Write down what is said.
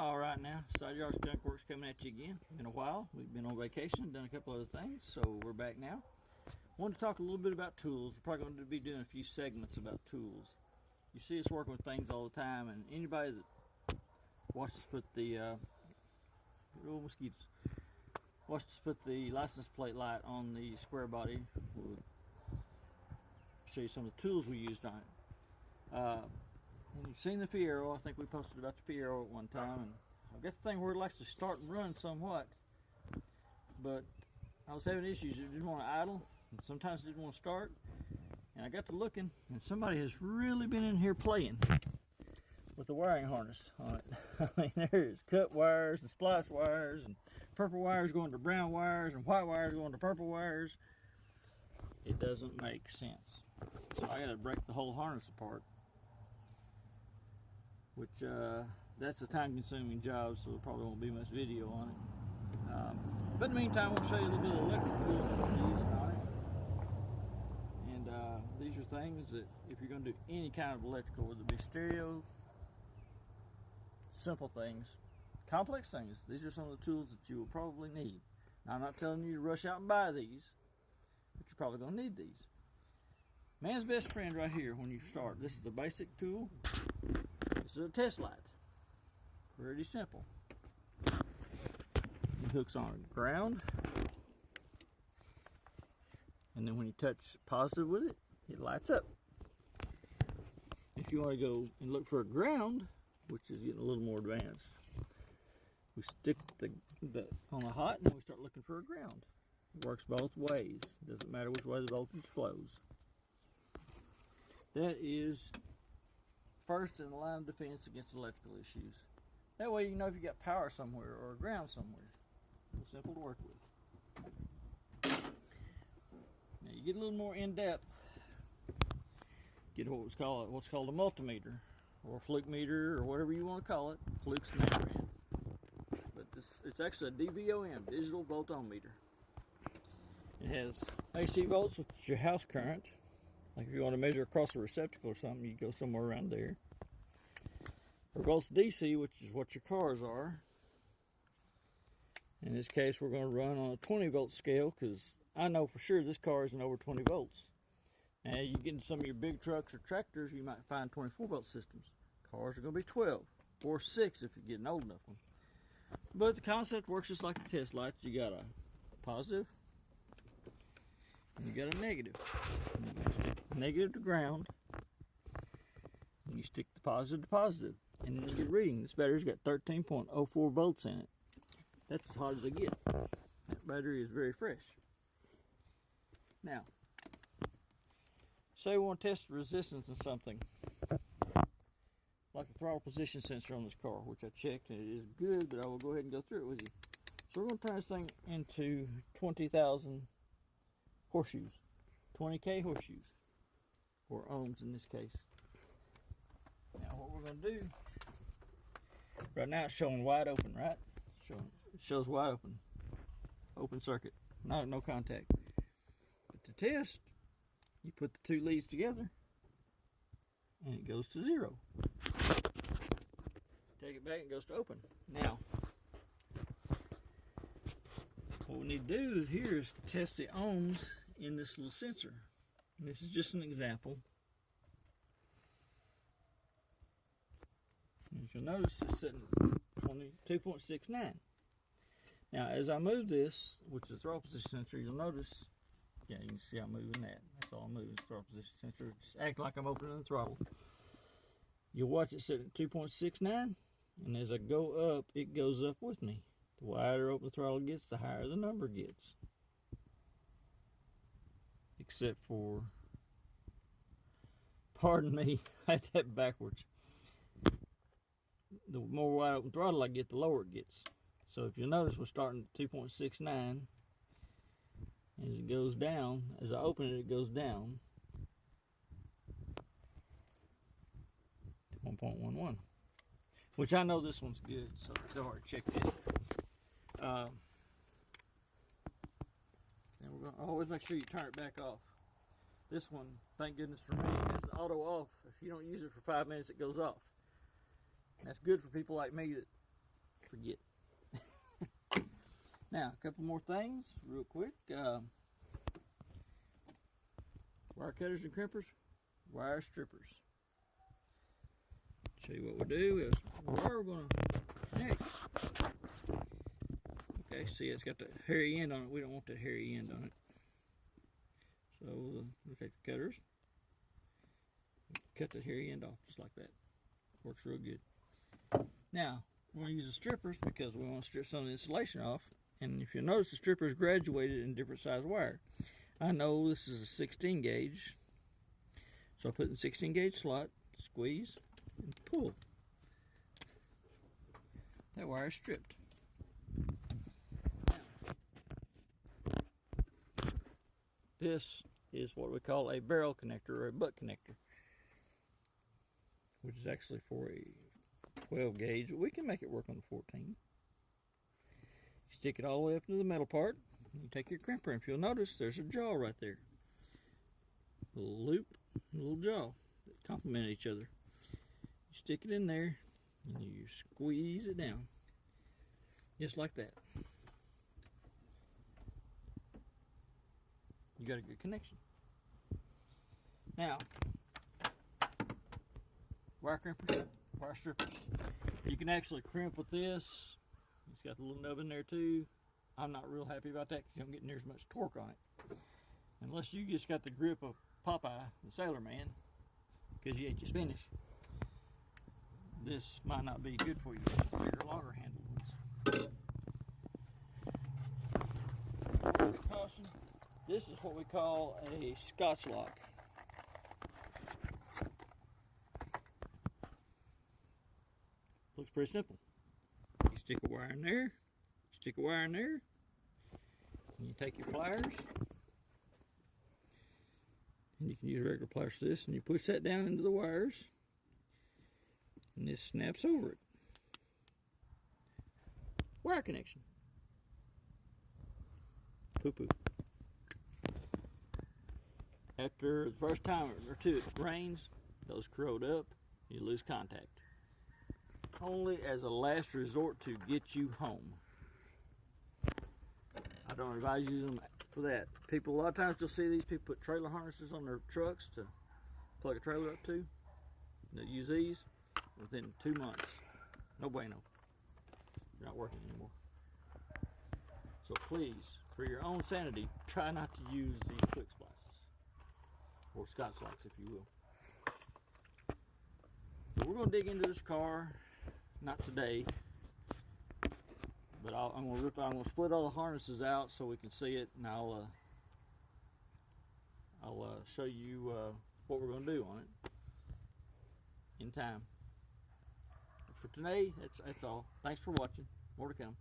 All right now, Side Yards Junk Works coming at you again. Been a while. We've been on vacation, done a couple other things, so we're back now. Wanted to talk a little bit about tools. We're probably going to be doing a few segments about tools. You see us working with things all the time, and anybody that watched us put the mosquitoes, watched us put the license plate light on the square body will show you some of the tools we used on it. And you've seen the Fiero. I think we posted about the Fiero at one time, and I've got the thing where it likes to start and run somewhat, but I was having issues. It didn't want to idle, and sometimes it didn't want to start, and I got to looking, and somebody has really been in here playing with the wiring harness on it. I mean, there's cut wires and splice wires and purple wires going to brown wires and white wires going to purple wires. It doesn't make sense. So I got to break the whole harness apart, which that's a time-consuming job, so there probably won't be much video on it. But in the meantime, we'll show you a little bit of electric tools that we're using on it. And these are things that if you're going to do any kind of electrical, whether it be stereo, simple things, complex things, these are some of the tools that you will probably need. Now, I'm not telling you to rush out and buy these, but you're probably going to need these. Man's best friend right here when you start. This is a basic tool. This is a test light. Pretty simple. It hooks on ground, and then when you touch positive with it, it lights up. If you want to go and look for a ground, which is getting a little more advanced, we stick the on the hot and we start looking for a ground. It works both ways. It doesn't matter which way the voltage flows. That is first in the line of defense against electrical issues. That way you know if you got power somewhere or a ground somewhere. Real simple to work with. Now you get a little more in depth. Get what's called a multimeter or a fluke meter or whatever you want to call it. Fluke's the name brand. But it's actually a DVOM, digital volt-ohm-meter. It has AC volts, which is your house current. Like if you want to measure across a receptacle or something, you go somewhere around there. Or volts DC, which is what your cars are. In this case, we're going to run on a 20 volt scale because I know for sure this car isn't over 20 volts. Now, you get into some of your big trucks or tractors, you might find 24 volt systems. Cars are going to be 12 or 6 if you're getting old enough one. But the concept works just like the test lights. You got a positive and you got a negative. You stick negative to ground, and you stick the positive to positive, and then you get a reading. This battery's got 13.04 volts in it. That's as hot as I get. That battery is very fresh. Now, say we want to test the resistance of something, like the throttle position sensor on this car, which I checked and it is good, but I will go ahead and go through it with you. So we're going to turn this thing into 20,000 horseshoes, 20K horseshoes, or ohms in this case. Now what we're going to do, right now it's showing wide open, right? It shows wide open circuit, no contact. But to test, you put the two leads together and it goes to 0. Take it back and it goes to open. Now, what we need to do here is test the ohms in this little sensor. And this is just an example. As you'll notice, it's sitting at 22.69. Now, as I move this, which is the throttle position sensor, you'll notice, yeah, you can see I'm moving that. That's all I'm moving, the throttle position sensor. Just act like I'm opening the throttle. You'll watch it sit at 2.69, and as I go up, it goes up with me. The wider open the throttle gets, the higher the number gets. Except for, pardon me, I had that backwards. The more wide open throttle I get, the lower it gets. So if you'll notice, we're starting at 2.69. As it goes down, as I open it, it goes down to 1.11. Which I know this one's good, so I've already checked it. And we're going to always make sure you turn it back off. This one, thank goodness for me, has the auto off. If you don't use it for 5 minutes, it goes off. And that's good for people like me that forget. Now, a couple more things real quick. Wire cutters and crimpers, wire strippers. Show you what we do is we're going to connect. Okay, see it's got the hairy end on it. We don't want that hairy end on it. So we'll take the cutters, cut the hairy end off just like that. Works real good. Now, we're going to use the strippers because we want to strip some of the insulation off. And if you notice, the stripper is graduated in different size wire. I know this is a 16 gauge, so I put in 16 gauge slot, squeeze, and pull. That wire is stripped. This is what we call a barrel connector or a butt connector, which is actually for a 12 gauge, but we can make it work on the 14. You stick it all the way up into the metal part. You take your crimper, and if you'll notice, there's a jaw right there. A little loop, a little jaw that complement each other. You stick it in there, and you squeeze it down, just like that. You got a good connection. Now, wire crimpers, wire strippers. You can actually crimp with this. It's got the little nub in there too. I'm not real happy about that because you don't get near as much torque on it. Unless you just got the grip of Popeye, the Sailor Man, because you ate your spinach. This might not be good for you. Bigger, longer handle ones. Caution. This is what we call a Scotch lock. Looks pretty simple. You stick a wire in there, stick a wire in there, and you take your pliers, and you can use regular pliers for this, and you push that down into the wires, and this snaps over it. Wire connection. Poo-poo. After the first time or two it rains, those corrode up, you lose contact. Only as a last resort to get you home. I don't advise using them for that. People, a lot of times you'll see these people put trailer harnesses on their trucks to plug a trailer up to. They'll use these within 2 months. No bueno. They're not working anymore. So please, for your own sanity, try not to use these quick splices. Or Scotch locks, if you will. But we're going to dig into this car, not today, but I'm going to split all the harnesses out so we can see it, and I'll show you what we're going to do on it in time. For today, that's all. Thanks for watching. More to come.